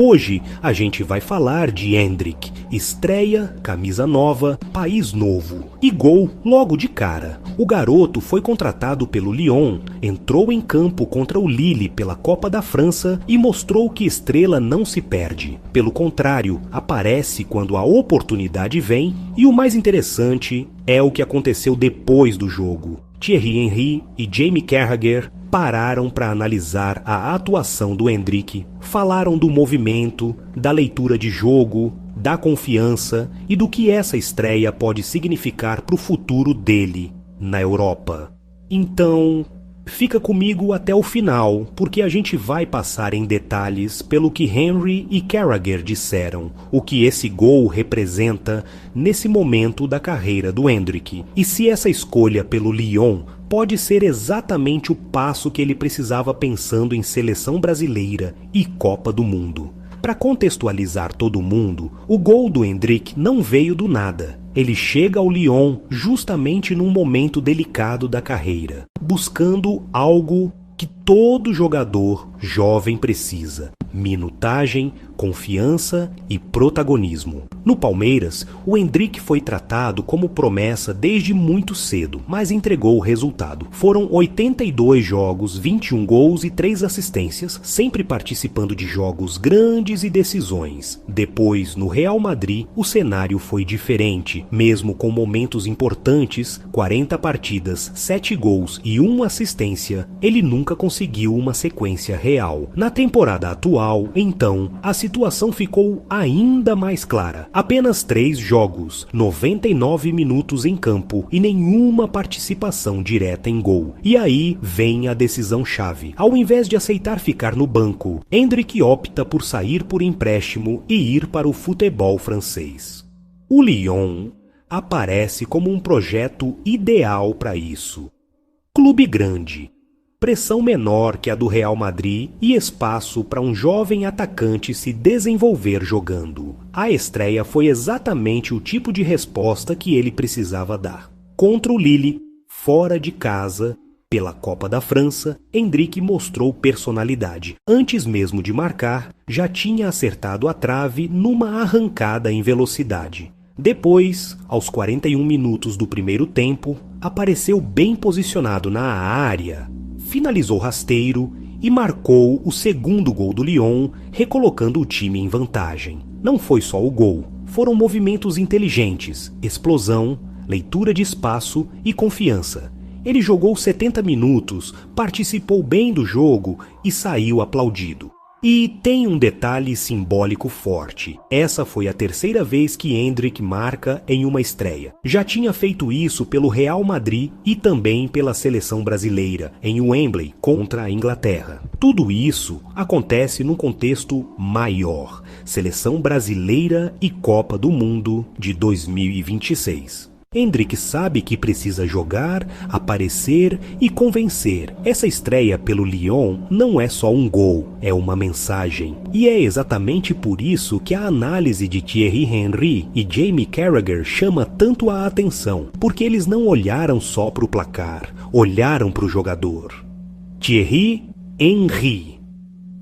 Hoje a gente vai falar de Endrick, estreia, camisa nova, país novo e gol logo de cara. O garoto foi contratado pelo Lyon, entrou em campo contra o Lille pela Copa da França e mostrou que estrela não se perde. Pelo contrário, aparece quando a oportunidade vem e o mais interessante é o que aconteceu depois do jogo. Thierry Henry e Jamie Carragher pararam para analisar a atuação do Endrick, falaram do movimento, da leitura de jogo, da confiança e do que essa estreia pode significar para o futuro dele na Europa. Então, fica comigo até o final, porque a gente vai passar em detalhes pelo que Henry e Carragher disseram, o que esse gol representa nesse momento da carreira do Endrick, e se essa escolha pelo Lyon pode ser exatamente o passo que ele precisava pensando em seleção brasileira e Copa do Mundo. Para contextualizar todo mundo, o gol do Endrick não veio do nada. Ele chega ao Lyon justamente num momento delicado da carreira, buscando algo que todo jogador jovem precisa: minutagem, confiança e protagonismo. No Palmeiras, o Endrick foi tratado como promessa desde muito cedo, mas entregou o resultado. Foram 82 jogos, 21 gols e 3 assistências, sempre participando de jogos grandes e decisões. Depois, no Real Madrid, o cenário foi diferente. Mesmo com momentos importantes, 40 partidas, 7 gols e 1 assistência, ele nunca conseguiu uma sequência real. Na temporada atual, então, a situação ficou ainda mais clara. Apenas 3 jogos, 99 minutos em campo e nenhuma participação direta em gol. E aí vem a decisão-chave. Ao invés de aceitar ficar no banco, Endrick opta por sair por empréstimo e ir para o futebol francês. O Lyon aparece como um projeto ideal para isso. Clube grande, pressão menor que a do Real Madrid e espaço para um jovem atacante se desenvolver jogando. A estreia foi exatamente o tipo de resposta que ele precisava dar. Contra o Lille, fora de casa, pela Copa da França, Endrick mostrou personalidade. Antes mesmo de marcar, já tinha acertado a trave numa arrancada em velocidade. Depois, aos 41 minutos do primeiro tempo, apareceu bem posicionado na área, finalizou rasteiro e marcou o segundo gol do Lyon, recolocando o time em vantagem. Não foi só o gol, foram movimentos inteligentes, explosão, leitura de espaço e confiança. Ele jogou 70 minutos, participou bem do jogo e saiu aplaudido. E tem um detalhe simbólico forte. Essa foi a terceira vez que Endrick marca em uma estreia. Já tinha feito isso pelo Real Madrid e também pela seleção brasileira, em Wembley, contra a Inglaterra. Tudo isso acontece num contexto maior: seleção brasileira e Copa do Mundo de 2026. Endrick sabe que precisa jogar, aparecer e convencer. Essa estreia pelo Lyon não é só um gol, é uma mensagem. E é exatamente por isso que a análise de Thierry Henry e Jamie Carragher chama tanto a atenção, porque eles não olharam só para o placar, olharam para o jogador. Thierry Henry.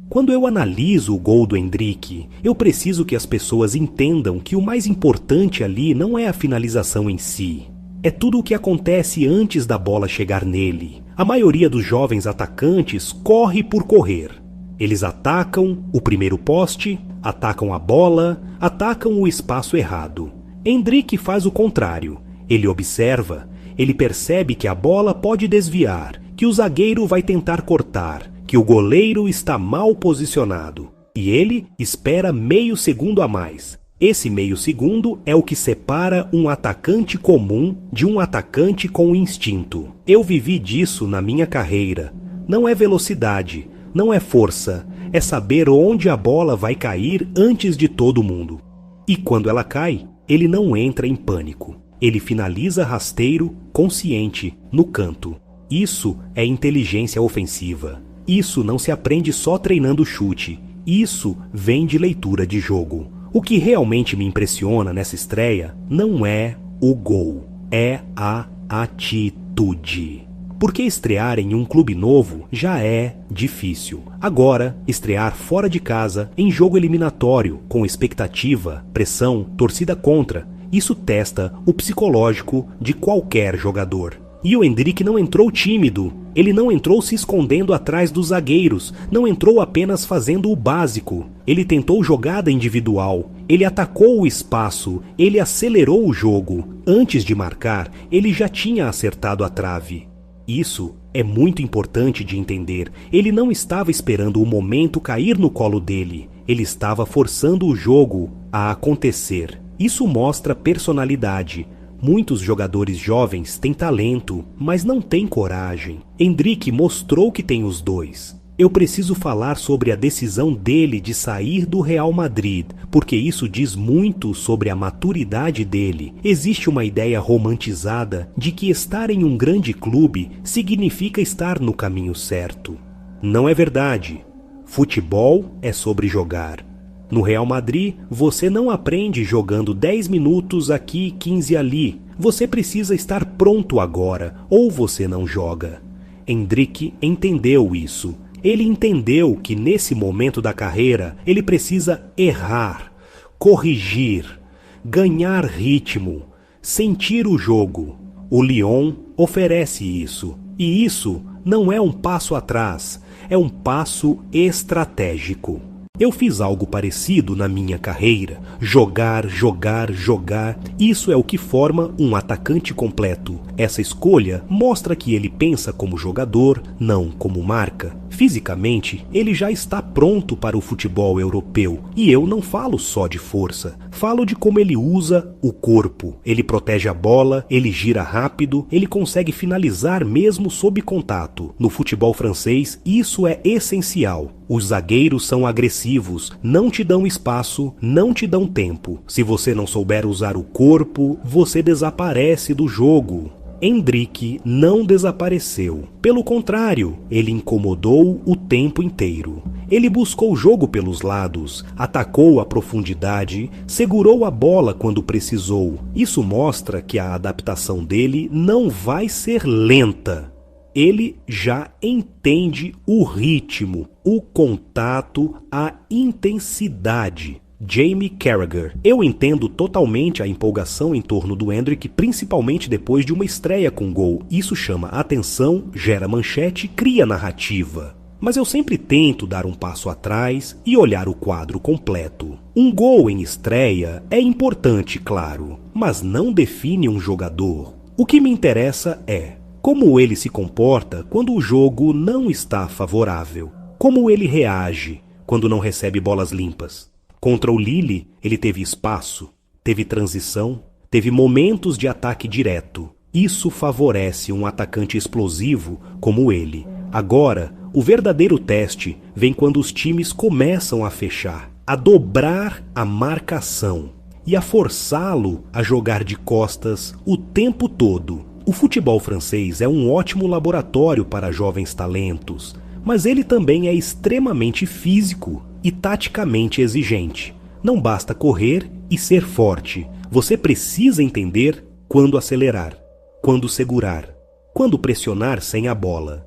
Quando eu analiso o gol do Endrick, eu preciso que as pessoas entendam que o mais importante ali não é a finalização em si. É tudo o que acontece antes da bola chegar nele. A maioria dos jovens atacantes corre por correr. Eles atacam o primeiro poste, atacam a bola, atacam o espaço errado. Endrick faz o contrário. Ele observa, ele percebe que a bola pode desviar, que o zagueiro vai tentar cortar, que o goleiro está mal posicionado, e ele espera meio segundo a mais. Esse meio segundo é o que separa um atacante comum de um atacante com instinto. Eu vivi disso na minha carreira. Não é velocidade, não é força, é saber onde a bola vai cair antes de todo mundo. E quando ela cai, ele não entra em pânico. Ele finaliza rasteiro, consciente, no canto. Isso é inteligência ofensiva. Isso não se aprende só treinando chute. Isso vem de leitura de jogo. O que realmente me impressiona nessa estreia não é o gol, é a atitude. Porque estrear em um clube novo já é difícil. Agora, estrear fora de casa, em jogo eliminatório, com expectativa, pressão, torcida contra, isso testa o psicológico de qualquer jogador. E o Endrick não entrou tímido, ele não entrou se escondendo atrás dos zagueiros, não entrou apenas fazendo o básico. Ele tentou jogada individual, ele atacou o espaço, ele acelerou o jogo. Antes de marcar, ele já tinha acertado a trave. Isso é muito importante de entender. Ele não estava esperando o momento cair no colo dele, ele estava forçando o jogo a acontecer. Isso mostra personalidade. Muitos jogadores jovens têm talento, mas não têm coragem. Endrick mostrou que tem os dois. Eu preciso falar sobre a decisão dele de sair do Real Madrid, porque isso diz muito sobre a maturidade dele. Existe uma ideia romantizada de que estar em um grande clube significa estar no caminho certo. Não é verdade. Futebol é sobre jogar. No Real Madrid, você não aprende jogando 10 minutos aqui e 15 ali. Você precisa estar pronto agora, ou você não joga. Endrick entendeu isso. Ele entendeu que nesse momento da carreira, ele precisa errar, corrigir, ganhar ritmo, sentir o jogo. O Lyon oferece isso. E isso não é um passo atrás, é um passo estratégico. Eu fiz algo parecido na minha carreira. Jogar, jogar, jogar. Isso é o que forma um atacante completo. Essa escolha mostra que ele pensa como jogador, não como marca. Fisicamente, ele já está pronto para o futebol europeu. E eu não falo só de força. Falo de como ele usa o corpo. Ele protege a bola, ele gira rápido, ele consegue finalizar mesmo sob contato. No futebol francês, isso é essencial. Os zagueiros são agressivos, não te dão espaço, não te dão tempo. Se você não souber usar o corpo, você desaparece do jogo. Endrick não desapareceu. Pelo contrário, ele incomodou o tempo inteiro. Ele buscou o jogo pelos lados, atacou a profundidade, segurou a bola quando precisou. Isso mostra que a adaptação dele não vai ser lenta. Ele já entende o ritmo, o contato, a intensidade. Jamie Carragher. Eu entendo totalmente a empolgação em torno do Endrick, principalmente depois de uma estreia com gol. Isso chama atenção, gera manchete, cria narrativa. Mas eu sempre tento dar um passo atrás e olhar o quadro completo. Um gol em estreia é importante, claro, mas não define um jogador. O que me interessa é como ele se comporta quando o jogo não está favorável. Como ele reage quando não recebe bolas limpas. Contra o Lille, ele teve espaço, teve transição, teve momentos de ataque direto. Isso favorece um atacante explosivo como ele. Agora, o verdadeiro teste vem quando os times começam a fechar, a dobrar a marcação e a forçá-lo a jogar de costas o tempo todo. O futebol francês é um ótimo laboratório para jovens talentos, mas ele também é extremamente físico e taticamente exigente. Não basta correr e ser forte. Você precisa entender quando acelerar, quando segurar, quando pressionar sem a bola.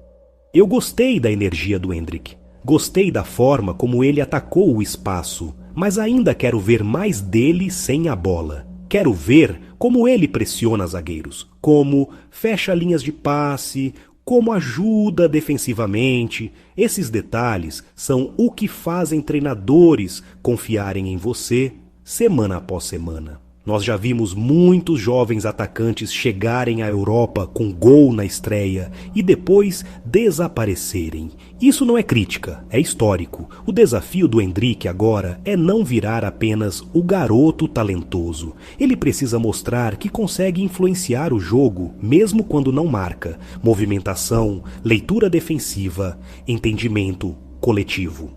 Eu gostei da energia do Endrick. Gostei da forma como ele atacou o espaço, mas ainda quero ver mais dele sem a bola. Quero ver como ele pressiona zagueiros, como fecha linhas de passe, como ajuda defensivamente. Esses detalhes são o que fazem treinadores confiarem em você semana após semana. Nós já vimos muitos jovens atacantes chegarem à Europa com gol na estreia e depois desaparecerem. Isso não é crítica, é histórico. O desafio do Endrick agora é não virar apenas o garoto talentoso. Ele precisa mostrar que consegue influenciar o jogo, mesmo quando não marca. Movimentação, leitura defensiva, entendimento coletivo.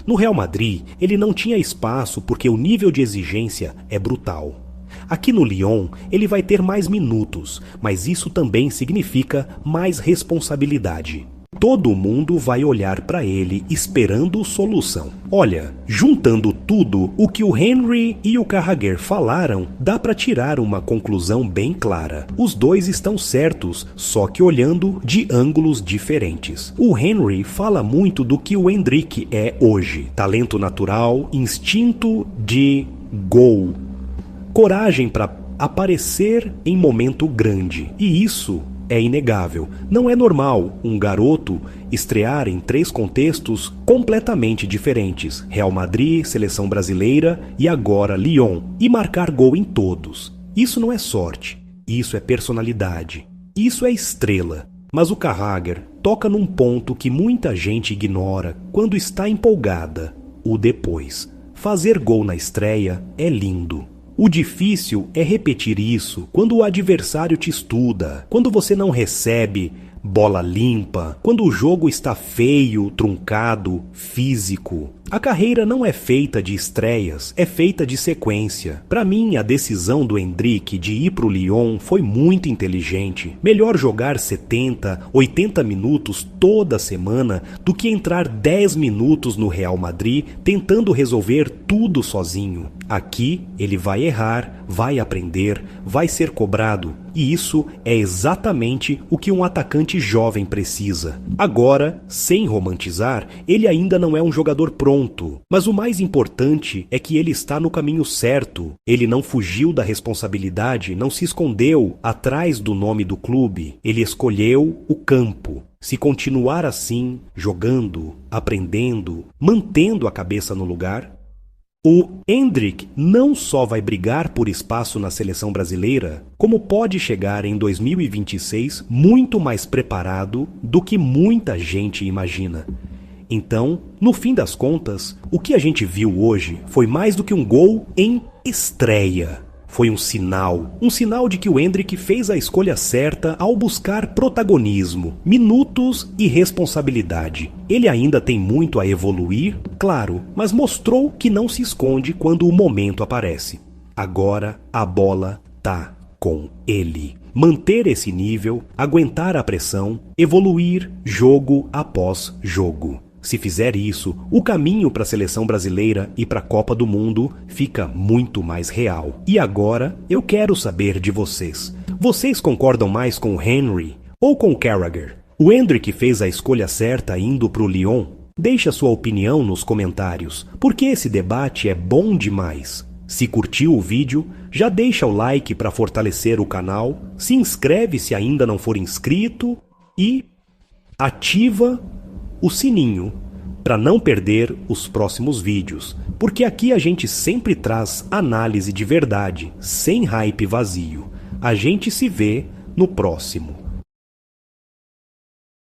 No Real Madrid, ele não tinha espaço porque o nível de exigência é brutal. Aqui no Lyon, ele vai ter mais minutos, mas isso também significa mais responsabilidade. todo mundo vai olhar para ele esperando solução. Olha, juntando tudo o que o Henry e o Carragher falaram, dá para tirar uma conclusão bem clara. Os dois estão certos, só que olhando de ângulos diferentes. O Henry fala muito do que o Hendrick é hoje: talento natural, instinto de gol, coragem para aparecer em momento grande. E isso é inegável. Não é normal um garoto estrear em 3 contextos completamente diferentes: Real Madrid, Seleção Brasileira e agora Lyon, e marcar gol em todos. Isso não é sorte, isso é personalidade, isso é estrela. Mas o Carragher toca num ponto que muita gente ignora quando está empolgada: o depois. Fazer gol na estreia é lindo. O difícil é repetir isso quando o adversário te estuda, quando você não recebe bola limpa, quando o jogo está feio, truncado, físico. A carreira não é feita de estreias, é feita de sequência. Para mim, a decisão do Hendrick de ir pro Lyon foi muito inteligente. Melhor jogar 70, 80 minutos toda semana do que entrar 10 minutos no Real Madrid tentando resolver tudo sozinho. Aqui ele vai errar, vai aprender, vai ser cobrado. E isso é exatamente o que um atacante jovem precisa. Agora, sem romantizar, ele ainda não é um jogador pronto. Mas o mais importante é que ele está no caminho certo. Ele não fugiu da responsabilidade, não se escondeu atrás do nome do clube. Ele escolheu o campo. Se continuar assim, jogando, aprendendo, mantendo a cabeça no lugar, o Hendrick não só vai brigar por espaço na seleção brasileira, como pode chegar em 2026 muito mais preparado do que muita gente imagina. Então, no fim das contas, o que a gente viu hoje foi mais do que um gol em estreia. Foi um sinal de que o Hendrick fez a escolha certa ao buscar protagonismo, minutos e responsabilidade. Ele ainda tem muito a evoluir, claro, mas mostrou que não se esconde quando o momento aparece. Agora a bola tá com ele. Manter esse nível, aguentar a pressão, evoluir jogo após jogo. Se fizer isso, o caminho para a seleção brasileira e para a Copa do Mundo fica muito mais real. E agora eu quero saber de vocês. Vocês concordam mais com o Henry ou com o Carragher? O Hendrick fez a escolha certa indo para o Lyon? Deixe a sua opinião nos comentários, porque esse debate é bom demais. Se curtiu o vídeo, já deixa o like para fortalecer o canal, se inscreve se ainda não for inscrito e ativa o sininho para não perder os próximos vídeos, porque aqui a gente sempre traz análise de verdade, sem hype vazio. A gente se vê no próximo.